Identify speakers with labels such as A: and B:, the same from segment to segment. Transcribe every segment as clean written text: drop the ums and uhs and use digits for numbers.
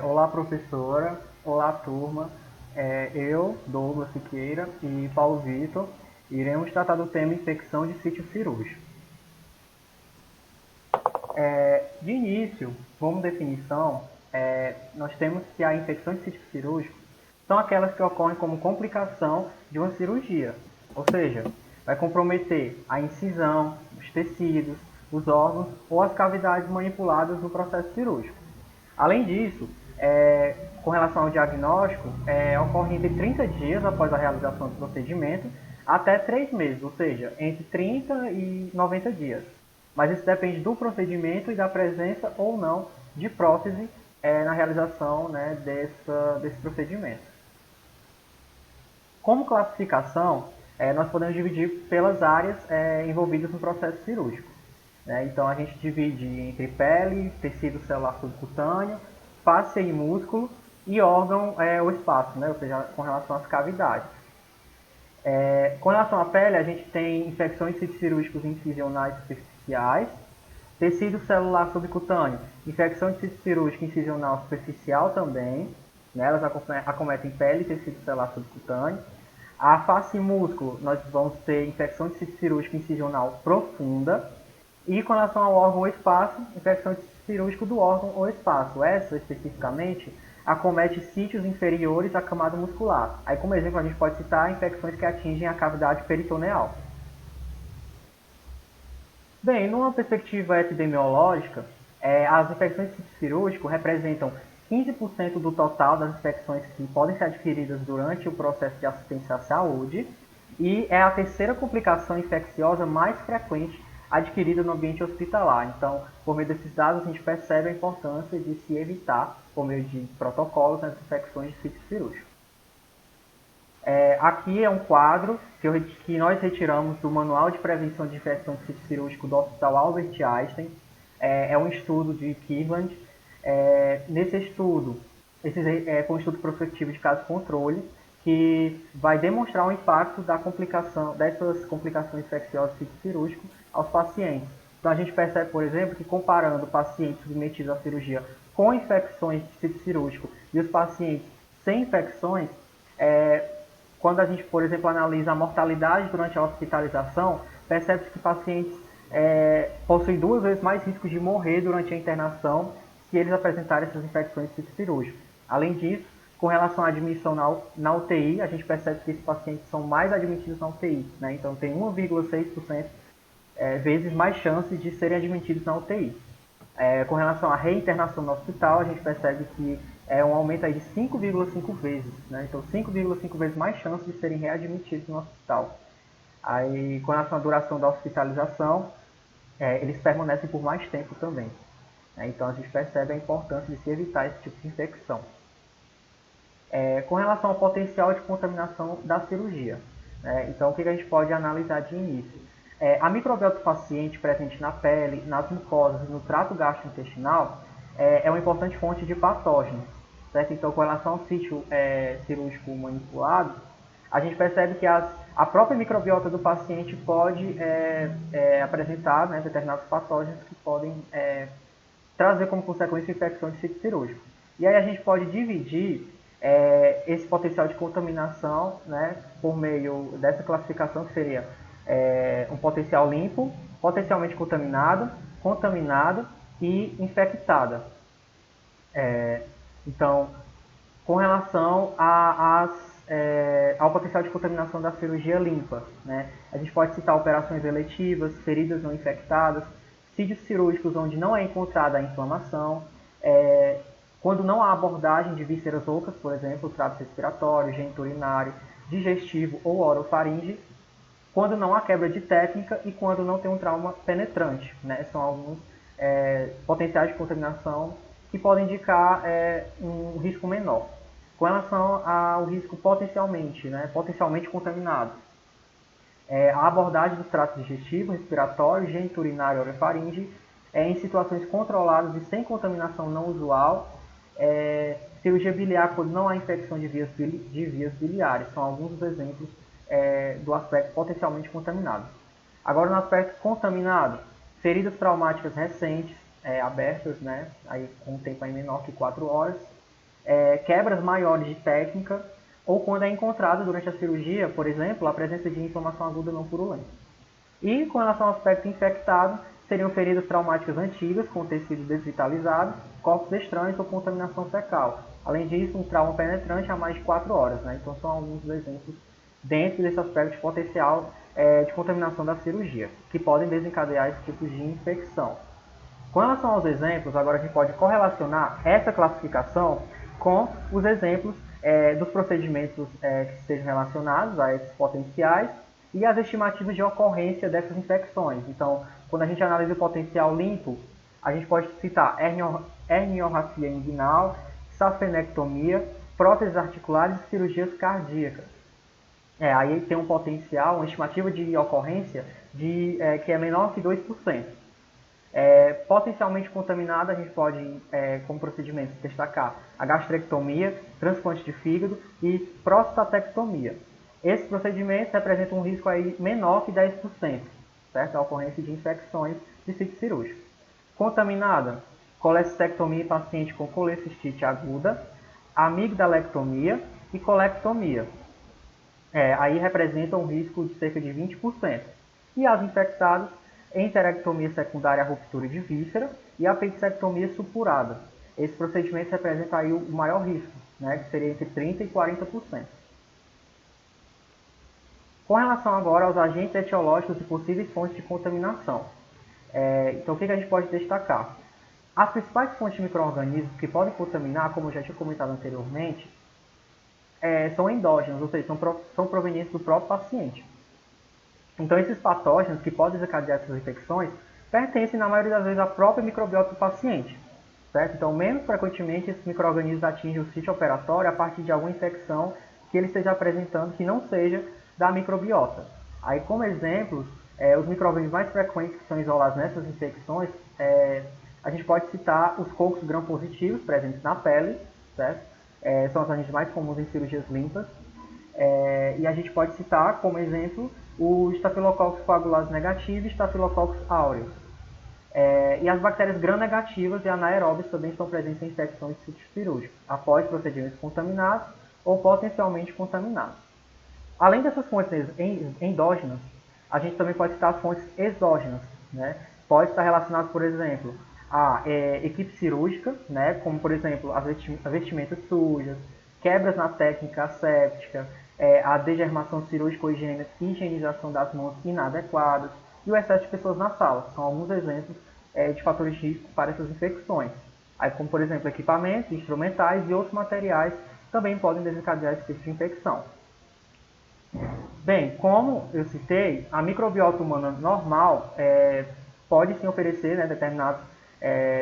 A: Olá, professora. Olá, turma. Eu, Douglas Siqueira e Paulo Vitor iremos tratar do tema infecção de sítio cirúrgico. De início, como definição, nós temos que a infecção de sítio cirúrgico são aquelas que ocorrem como complicação de uma cirurgia, ou seja, vai comprometer a incisão, os tecidos, os órgãos ou as cavidades manipuladas no processo cirúrgico. Além disso, com relação ao diagnóstico, ocorre entre 30 dias após a realização do procedimento até 3 meses, ou seja, entre 30 e 90 dias. Mas isso depende do procedimento e da presença ou não de prótese na realização, né, desse procedimento. Como classificação, nós podemos dividir pelas áreas envolvidas no processo cirúrgico. Então a gente divide entre pele, tecido celular subcutâneo, face e músculo e órgão ou espaço, né? Ou seja, com relação às cavidades. Com relação à pele, a gente tem infecções de sítios cirúrgicos incisionais superficiais, tecido celular subcutâneo, infecção de sítio cirúrgico incisional superficial também, né? Elas acometem pele e tecido celular subcutâneo. A face e músculo, nós vamos ter infecção de sítio cirúrgico incisional profunda. E com relação ao órgão ou espaço, infecção de sítio cirúrgico do órgão ou espaço. Essa, especificamente, acomete sítios inferiores à camada muscular. Aí, como exemplo, a gente pode citar infecções que atingem a cavidade peritoneal. Bem, numa perspectiva epidemiológica, as infecções de sítio cirúrgico representam 15% do total das infecções que podem ser adquiridas durante o processo de assistência à saúde e é a terceira complicação infecciosa mais frequente adquirida no ambiente hospitalar. Então, por meio desses dados, a gente percebe a importância de se evitar, por meio de protocolos, as infecções de sítio cirúrgico. Aqui é um quadro que nós retiramos do Manual de Prevenção de Infecção de Sítio Cirúrgico do Hospital Albert Einstein. É um estudo de Cleveland. Nesse estudo, foi um estudo prospectivo de caso controle, que vai demonstrar o impacto dessas complicações infecciosas do sítio cirúrgico aos pacientes. Então a gente percebe, por exemplo, que comparando pacientes submetidos à cirurgia com infecções de sítio cirúrgico e os pacientes sem infecções, quando a gente, por exemplo, analisa a mortalidade durante a hospitalização, percebe-se que pacientes possuem 2 vezes mais riscos de morrer durante a internação se eles apresentarem essas infecções de sítio cirúrgico. Além disso, com relação à admissão na UTI, a gente percebe que esses pacientes são mais admitidos na UTI, né? Então tem 1,6% vezes mais chances de serem admitidos na UTI. Com relação à reinternação no hospital, a gente percebe que é um aumento aí de 5,5 vezes, né? Então 5,5 vezes mais chances de serem readmitidos no hospital. Aí, com relação à duração da hospitalização, eles permanecem por mais tempo também. Então a gente percebe a importância de se evitar esse tipo de infecção. Com relação ao potencial de contaminação da cirurgia, então o que a gente pode analisar de início? A microbiota do paciente presente na pele, nas mucosas e no trato gastrointestinal é uma importante fonte de patógenos. Certo? Então, com relação ao sítio cirúrgico manipulado, a gente percebe que a própria microbiota do paciente pode apresentar, né, determinados patógenos que podem trazer como consequência infecção de sítio cirúrgico. E aí a gente pode dividir esse potencial de contaminação, né, por meio dessa classificação que seria um potencial limpo, potencialmente contaminado, contaminado e infectada. Então, com relação ao potencial de contaminação da cirurgia limpa, né, a gente pode citar operações eletivas, feridas não infectadas, sítios cirúrgicos onde não é encontrada a inflamação, quando não há abordagem de vísceras ocas, por exemplo, trato respiratório, geniturinário, digestivo ou orofaringe, quando não há quebra de técnica e quando não tem um trauma penetrante, né? São alguns potenciais de contaminação que podem indicar um risco menor. Com relação ao risco potencialmente contaminado, a abordagem dos tratos digestivo, respiratório, geniturinário e orofaringe em situações controladas e sem contaminação não usual, cirurgia biliar quando não há infecção de vias biliares, são alguns dos exemplos do aspecto potencialmente contaminado. Agora, no aspecto contaminado, feridas traumáticas recentes, abertas, né, aí com um tempo aí menor que 4 horas, quebras maiores de técnica, ou quando é encontrado durante a cirurgia, por exemplo, a presença de inflamação aguda não purulenta. E com relação ao aspecto infectado, seriam feridas traumáticas antigas, com tecido desvitalizado, corpos estranhos ou contaminação fecal. Além disso, um trauma penetrante a mais de 4 horas. Né? Então, são alguns exemplos dentro desse aspecto de potencial de contaminação da cirurgia, que podem desencadear esse tipo de infecção. Com relação aos exemplos, agora a gente pode correlacionar essa classificação com os exemplos dos procedimentos que sejam relacionados a esses potenciais e as estimativas de ocorrência dessas infecções. Então, quando a gente analisa o potencial limpo, a gente pode citar herniorragia inguinal, safenectomia, próteses articulares e cirurgias cardíacas. Aí tem um potencial, uma estimativa de ocorrência que é menor que 2%. Potencialmente contaminada, a gente pode, como procedimentos, destacar a gastrectomia, transplante de fígado e prostatectomia. Esses procedimentos representam um risco aí menor que 10%, certo? A ocorrência de infecções de sítio cirúrgico. Contaminada, colecistectomia em paciente com colecistite aguda, amigdalectomia e colectomia. Aí representam um risco de cerca de 20%. E as infectadas, enterectomia secundária à ruptura de víscera e apendicectomia supurada. Esse procedimento representa aí o maior risco, né, que seria entre 30% e 40%. Com relação agora aos agentes etiológicos e possíveis fontes de contaminação. Então, o que a gente pode destacar? As principais fontes de micro-organismos que podem contaminar, como eu já tinha comentado anteriormente, são endógenos, ou seja, são provenientes do próprio paciente. Então, esses patógenos que podem desencadear essas infecções pertencem, na maioria das vezes, à própria microbiota do paciente. Certo? Então, menos frequentemente, esses micro-organismos atingem o sítio operatório a partir de alguma infecção que ele esteja apresentando que não seja da microbiota. Aí, como exemplos, os micro-organismos mais frequentes que são isolados nessas infecções, a gente pode citar os cocos gram-positivos presentes na pele, certo? São os agentes mais comuns em cirurgias limpas. E a gente pode citar, como exemplo, o Staphylococcus coagulase negativo e Staphylococcus aureus. E as bactérias gram-negativas e anaeróbias também estão presentes em infecções de sítio cirúrgico, após procedimentos contaminados ou potencialmente contaminados. Além dessas fontes endógenas, a gente também pode citar as fontes exógenas. Né? Pode estar relacionado, por exemplo, a equipe cirúrgica, né? Como, por exemplo, as vestimentas sujas, quebras na técnica asséptica, a degermação cirúrgica ou higienização das mãos inadequadas e o excesso de pessoas na sala. São alguns exemplos de fatores de risco para essas infecções. Aí, como, por exemplo, equipamentos, instrumentais e outros materiais também podem desencadear esse tipo de infecção. Bem, como eu citei, a microbiota humana normal pode sim oferecer, né, determinados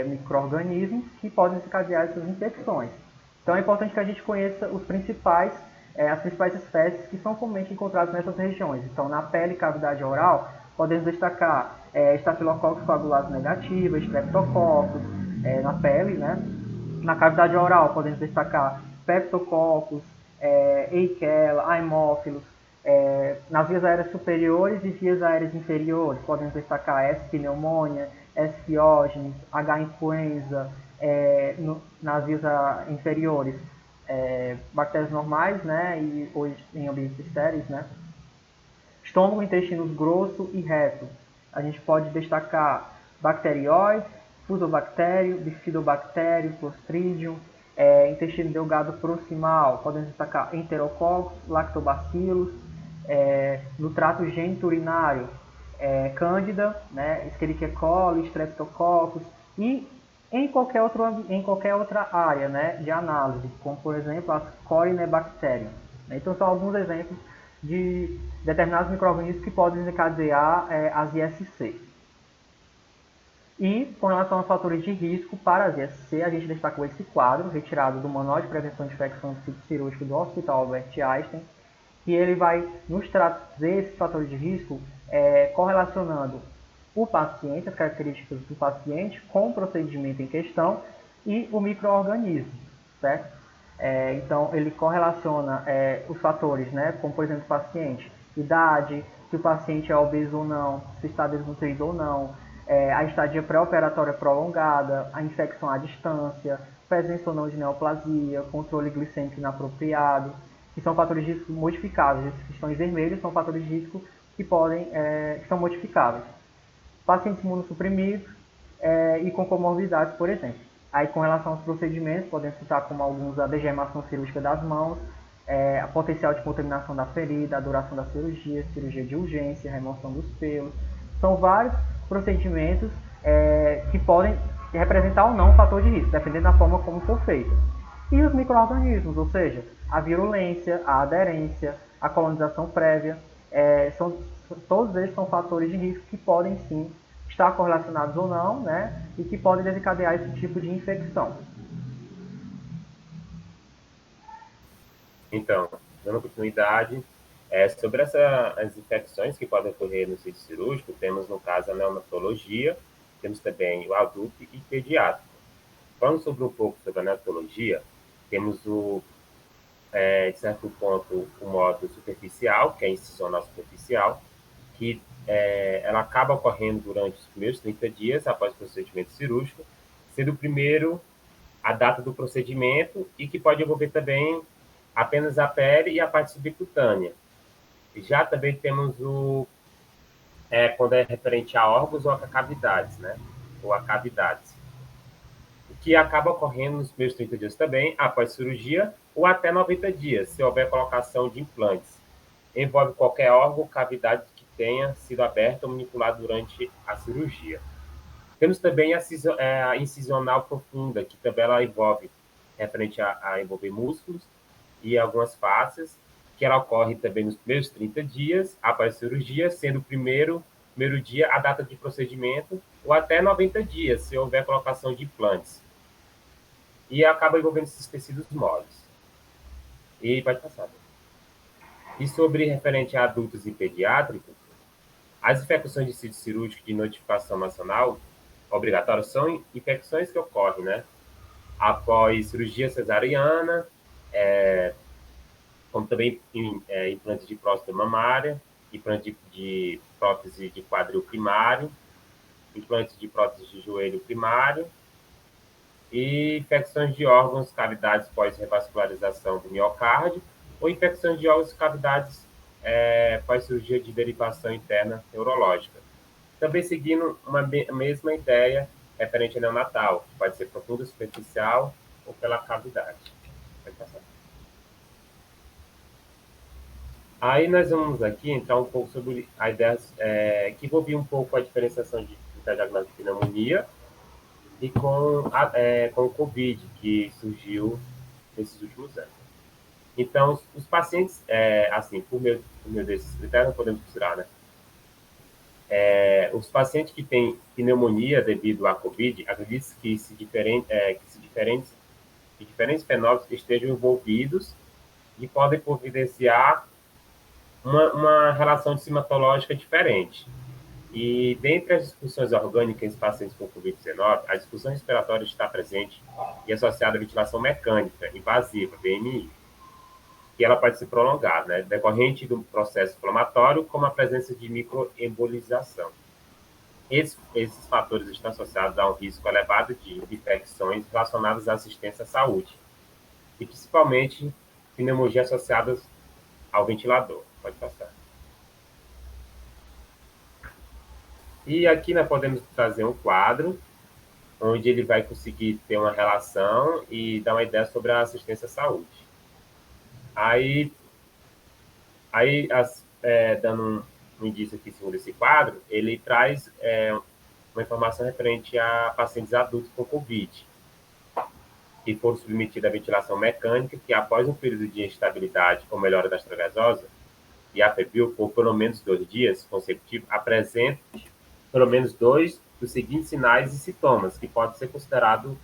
A: micro-organismos que podem desencadear essas infecções. Então é importante que a gente conheça as principais espécies que são comumente encontradas nessas regiões. Então, na pele e cavidade oral, podemos destacar Staphylococcus coagulase negativa, Streptococcus na pele, né? Na cavidade oral, podemos destacar Peptococcus, Eichella, Haemophilus. Nas vias aéreas superiores e vias aéreas inferiores, podemos destacar S. pneumonia, S. pyogenes, H. influenza. Nas vias inferiores, bactérias normais, né, e hoje em ambientes estéreis, né. Estômago, intestinos grosso e reto. A gente pode destacar bacterióides, fusobactério, bifidobactério, clostridium, intestino delgado proximal. Podemos destacar enterococcus, lactobacillus, no trato geniturinário, Cândida, né, Escherichia coli, Streptococcus e em qualquer outra área, né, de análise, como por exemplo as Corynebacterium. Então são alguns exemplos de determinados micro-organismos que podem desencadear as ISC. E com relação aos fatores de risco para as ISC, a gente destacou esse quadro retirado do Manual de Prevenção de Infecção do Sítio Cirúrgico do Hospital Albert Einstein, que ele vai nos trazer esses fatores de risco correlacionando o paciente, as características do paciente com o procedimento em questão e o micro-organismo, certo? Então, ele correlaciona os fatores, né, como, por exemplo, o paciente, idade, se o paciente é obeso ou não, se está desnutrido ou não, a estadia pré-operatória prolongada, a infecção à distância, presença ou não de neoplasia, controle glicêmico inapropriado, que são fatores de risco modificáveis. Esses que estão em vermelho são fatores de risco que são modificáveis. Pacientes imunossuprimidos e com comorbidades, por exemplo. Aí, com relação aos procedimentos, podemos citar como alguns a degermação cirúrgica das mãos, a potencial de contaminação da ferida, a duração da cirurgia, cirurgia de urgência, remoção dos pelos. São vários procedimentos que podem representar ou não um fator de risco, dependendo da forma como for feita. E os micro-organismos, ou seja, a virulência, a aderência, a colonização prévia, todos eles são fatores de risco que podem sim estar correlacionados ou não, né, e que podem desencadear esse tipo de infecção.
B: Então, dando continuidade, sobre as infecções que podem ocorrer no sítio cirúrgico, temos, no caso, a neonatologia, temos também o adulto e pediátrico. Falando sobre um pouco sobre a neonatologia, temos, de certo ponto, o modo superficial, que é a incisional superficial, que ela acaba ocorrendo durante os primeiros 30 dias após o procedimento cirúrgico, sendo o primeiro a data do procedimento e que pode envolver também apenas a pele e a parte subcutânea. Já também temos quando é referente a órgãos ou a cavidades, né? Ou a cavidades. O que acaba ocorrendo nos primeiros 30 dias também, após cirurgia, ou até 90 dias, se houver colocação de implantes. Envolve qualquer órgão ou cavidade que tenha sido aberta ou manipulada durante a cirurgia. Temos também a incisional profunda, que também ela envolve, referente a envolver músculos e algumas fáscias, que ela ocorre também nos primeiros 30 dias após a cirurgia, sendo o primeiro dia a data de procedimento, ou até 90 dias, se houver colocação de implantes. E acaba envolvendo esses tecidos moles. E pode passar. E sobre referente a adultos e pediátricos, as infecções de sítio cirúrgico de notificação nacional obrigatória são infecções que ocorrem, né, após cirurgia cesariana, como também implantes de próstata mamária, implante de prótese de quadril primário, implantes de prótese de joelho primário e infecções de órgãos, cavidades pós-revascularização do miocárdio ou infecções de órgãos, cavidades pós-cirurgia de derivação interna neurológica. Também seguindo uma mesma ideia referente ao neonatal, que pode ser profunda, superficial ou pela cavidade. Pode passar. Aí nós vamos aqui entrar um pouco sobre a ideia que envolvia um pouco a diferenciação de diagnóstico de pneumonia e com o Covid, que surgiu nesses últimos anos. Então, os pacientes, assim, por meio desses critérios, podemos considerar, né? Os pacientes que têm pneumonia devido à Covid, acredita-se que diferentes fenómenos estejam envolvidos e podem providenciar uma relação simatológica diferente. E dentre as disfunções orgânicas em pacientes com Covid-19, a disfunção respiratória está presente e associada à ventilação mecânica invasiva, VMI, que ela pode se prolongar, né, decorrente do processo inflamatório, como a presença de microembolização. Esses fatores estão associados a um risco elevado de infecções relacionadas à assistência à saúde, e principalmente pneumonia associadas ao ventilador. Pode passar. E aqui nós podemos trazer um quadro onde ele vai conseguir ter uma relação e dar uma ideia sobre a assistência à saúde. Aí dando um indício aqui segundo esse quadro, ele traz uma informação referente a pacientes adultos com Covid, que foram submetidos à ventilação mecânica, que após um período de instabilidade ou melhora da extravasosa e a febril por pelo menos 2 dias consecutivos, apresentam pelo menos 2 dos seguintes sinais e sintomas, que podem ser considerados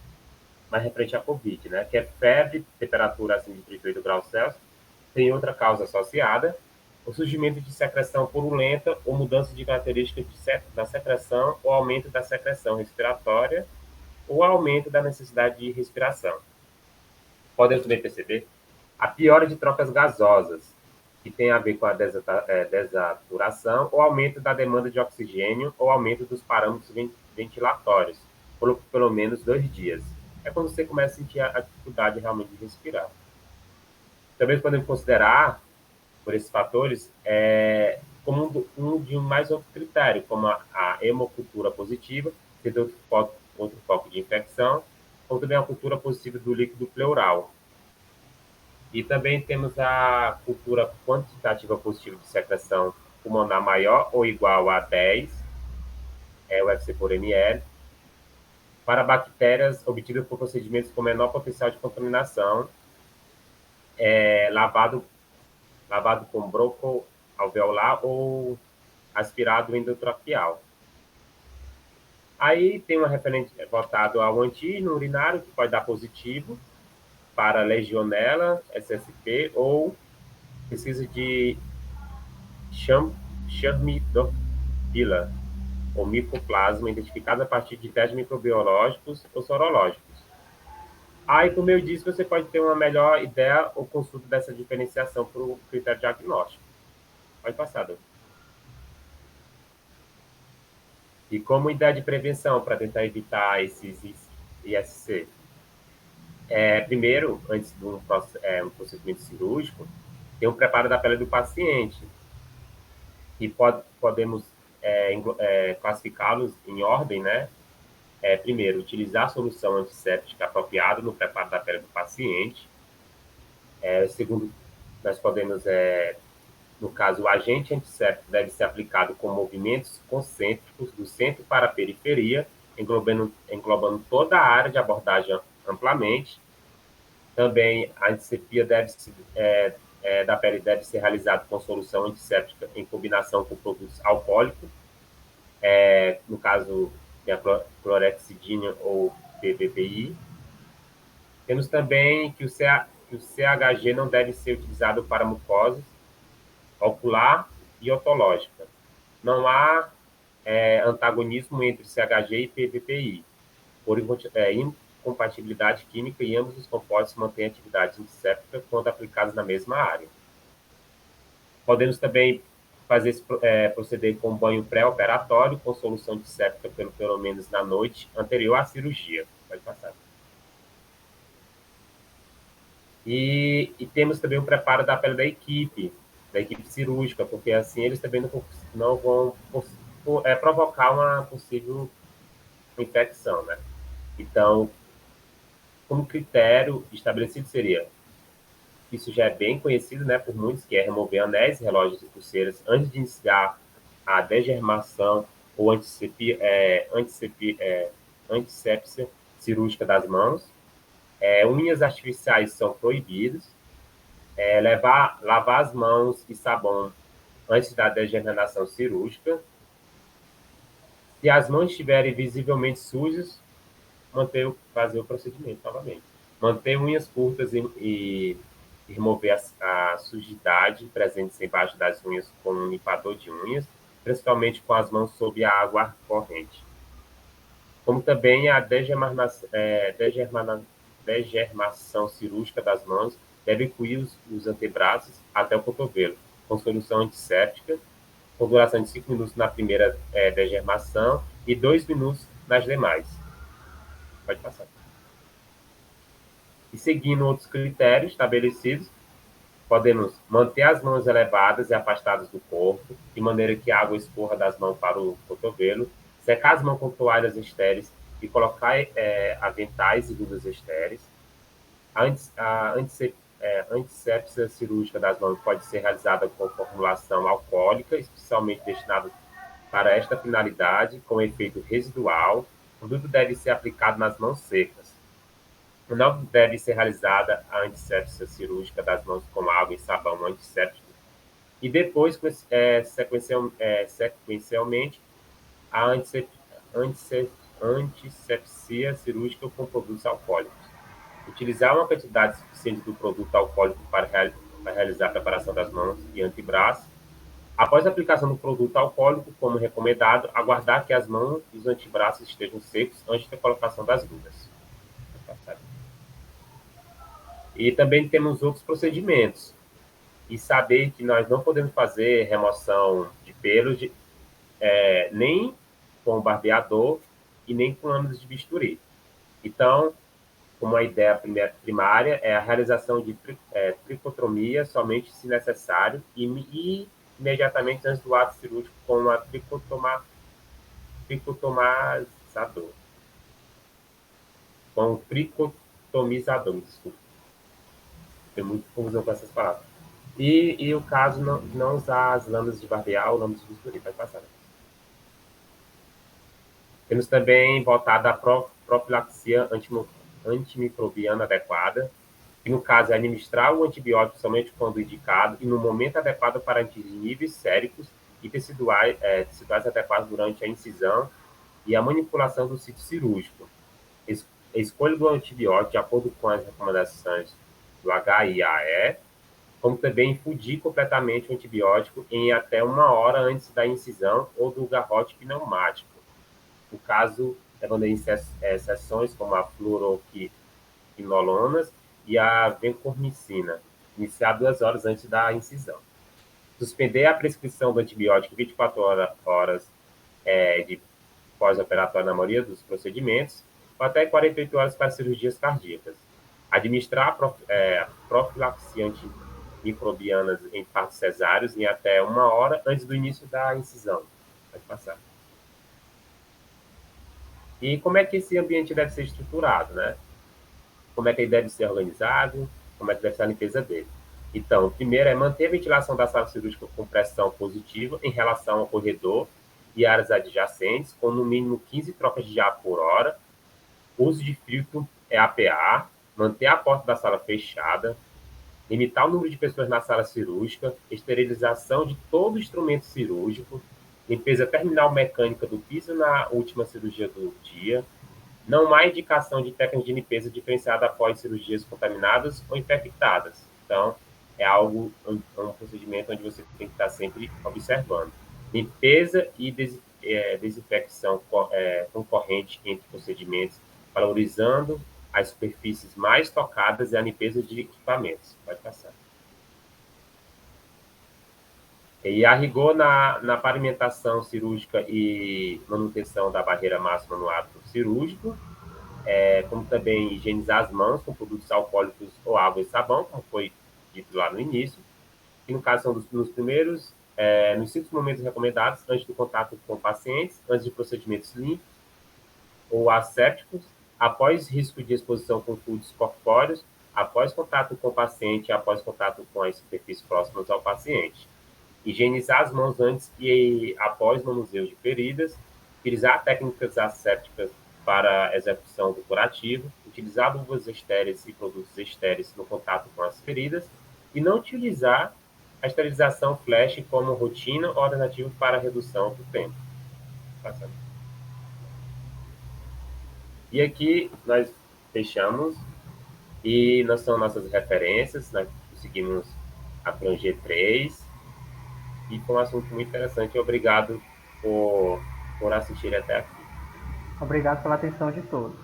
B: mais referente à Covid, né? Que é febre, temperatura acima de 38 graus Celsius, tem outra causa associada, o surgimento de secreção purulenta ou mudança de características da secreção ou aumento da secreção respiratória ou aumento da necessidade de respiração. Podemos também perceber a piora de trocas gasosas, que tem a ver com a desaturação, ou aumento da demanda de oxigênio, ou aumento dos parâmetros ventilatórios, por pelo menos 2 dias. É quando você começa a sentir a dificuldade realmente de respirar. Também podemos considerar, por esses fatores, como de um mais outro critério, como a hemocultura positiva, tendo outro foco de infecção, ou também a cultura positiva do líquido pleural. E também temos a cultura quantitativa positiva de secreção pulmonar maior ou igual a 10 UFC por ml, para bactérias obtidas por procedimentos com menor potencial de contaminação, lavado, lavado com broco alveolar ou aspirado endotraqueal. Aí tem uma referente voltado ao antígeno urinário, que pode dar positivo para Legionella, SSP, ou pesquisa de Chlamydophila, ou micoplasma, identificada a partir de testes microbiológicos ou sorológicos. Aí, por meio disso, você pode ter uma melhor ideia ou consulta dessa diferenciação para o critério diagnóstico. Pode passar, doutor. E como ideia de prevenção para tentar evitar esses ISC? Primeiro, antes de um procedimento cirúrgico, tem o preparo da pele do paciente, e podemos classificá-los em ordem, né? Primeiro, utilizar a solução antisséptica apropriada no preparo da pele do paciente. Segundo, nós podemos, no caso, o agente antisséptico deve ser aplicado com movimentos concêntricos do centro para a periferia, englobando toda a área de abordagem amplamente. Também, a antisepsia da pele deve ser realizada com solução antisséptica em combinação com produtos alcoólicos, no caso, a clorexidina ou PPPI. Temos também que o CHG não deve ser utilizado para mucosas ocular e otológica. Não há antagonismo entre CHG e PPPI, por incompatibilidade química, e ambos os compostos mantêm atividade antisséptica quando aplicados na mesma área. Podemos também proceder com banho pré-operatório com solução antisséptica pelo menos na noite anterior à cirurgia. Pode passar. E temos também o preparo da pele da equipe cirúrgica, porque assim eles também não vão provocar uma possível infecção, né? Então, como critério estabelecido seria, isso já é bem conhecido, né, por muitos, que é remover anéis, relógios e pulseiras antes de iniciar a degermação ou antissepsia cirúrgica das mãos. Unhas artificiais são proibidas. Lavar as mãos e sabão antes da degerminação cirúrgica. Se as mãos estiverem visivelmente sujas, fazer o procedimento novamente. Manter unhas curtas e remover a sujidade presente embaixo das unhas com um limpador de unhas, principalmente com as mãos sob a água corrente. Como também a degermação cirúrgica das mãos deve incluir os antebraços até o cotovelo, com solução antisséptica, com duração de 5 minutos na primeira degermação e 2 minutos nas demais. Pode passar. E seguindo outros critérios estabelecidos, podemos manter as mãos elevadas e afastadas do corpo, de maneira que a água escorra das mãos para o cotovelo, secar as mãos com toalhas estéreis e colocar aventais e luvas estéreis. A antissépsia cirúrgica das mãos pode ser realizada com formulação alcoólica, especialmente destinada para esta finalidade, com efeito residual. O produto deve ser aplicado nas mãos secas. Não deve ser realizada a antissépsia cirúrgica das mãos com água e sabão antisséptico. E depois, sequencialmente, a antissepsia cirúrgica com produtos alcoólicos. Utilizar uma quantidade suficiente do produto alcoólico para realizar a preparação das mãos e antebraços. Após a aplicação do produto alcoólico, como recomendado, aguardar que as mãos e os antebraços estejam secos antes da colocação das luvas. E também temos outros procedimentos. e saber que nós não podemos fazer remoção de pelos nem com barbeador e nem com lâminas de bisturi. Então, como a ideia primária é a realização de tricotomia somente se necessário e imediatamente antes do ato cirúrgico com a tricotomizador. Com o tricotomizador, desculpa. Tem muita confusão com essas palavras. E o caso não usar as lâminas de barbear ou lâminas de bisturi. Vai passar. Né? Temos também voltado à profilaxia antimicrobiana adequada, que no caso é administrar o antibiótico somente quando indicado e no momento adequado para atingir níveis séricos e teciduais adequados durante a incisão e a manipulação do sítio cirúrgico. A escolha do antibiótico de acordo com as recomendações do HIAE, como também infundir completamente o antibiótico em até 1 hora antes da incisão ou do garrote pneumático. No caso, levando em exceções como a fluoroquinolonas e a vencormicina, iniciar 2 horas antes da incisão. Suspender a prescrição do antibiótico 24 horas de pós-operatório na maioria dos procedimentos, ou até 48 horas para cirurgias cardíacas. Administrar profilaxia antimicrobianas em partos cesáreos em até 1 hora antes do início da incisão. Pode passar. E como é que esse ambiente deve ser estruturado, né? Como é que ele deve ser organizado, como é que deve ser a limpeza dele. Então, o primeiro é manter a ventilação da sala cirúrgica com pressão positiva em relação ao corredor e áreas adjacentes, com no mínimo 15 trocas de ar por hora, uso de filtro EAPA, manter a porta da sala fechada, limitar o número de pessoas na sala cirúrgica, esterilização de todo instrumento cirúrgico, limpeza terminal mecânica do piso na última cirurgia do dia, não há indicação de técnica de limpeza diferenciada após cirurgias contaminadas ou infectadas. Então, é um procedimento onde você tem que estar sempre observando. Limpeza e desinfecção concorrente entre procedimentos, valorizando as superfícies mais tocadas e a limpeza de equipamentos. Pode passar. E a rigor na pavimentação cirúrgica e manutenção da barreira máxima no ato cirúrgico, como também higienizar as mãos com produtos alcoólicos ou água e sabão, como foi dito lá no início, e no caso são nos 5 momentos recomendados, antes do contato com pacientes, antes de procedimentos limpos ou assépticos, após risco de exposição com fluidos corpóreos, após contato com o paciente e após contato com as superfícies próximas ao paciente. Higienizar as mãos antes e após manuseio de feridas, utilizar técnicas assépticas para a execução do curativo, utilizar luvas estéreis e produtos estéreis no contato com as feridas e não utilizar a esterilização flash como rotina ou alternativa para a redução do tempo. Passando. E aqui nós fechamos e nós são nossas referências, nós conseguimos abranger 3 e foi um assunto muito interessante. Obrigado por assistir até aqui.
A: Obrigado pela atenção de todos.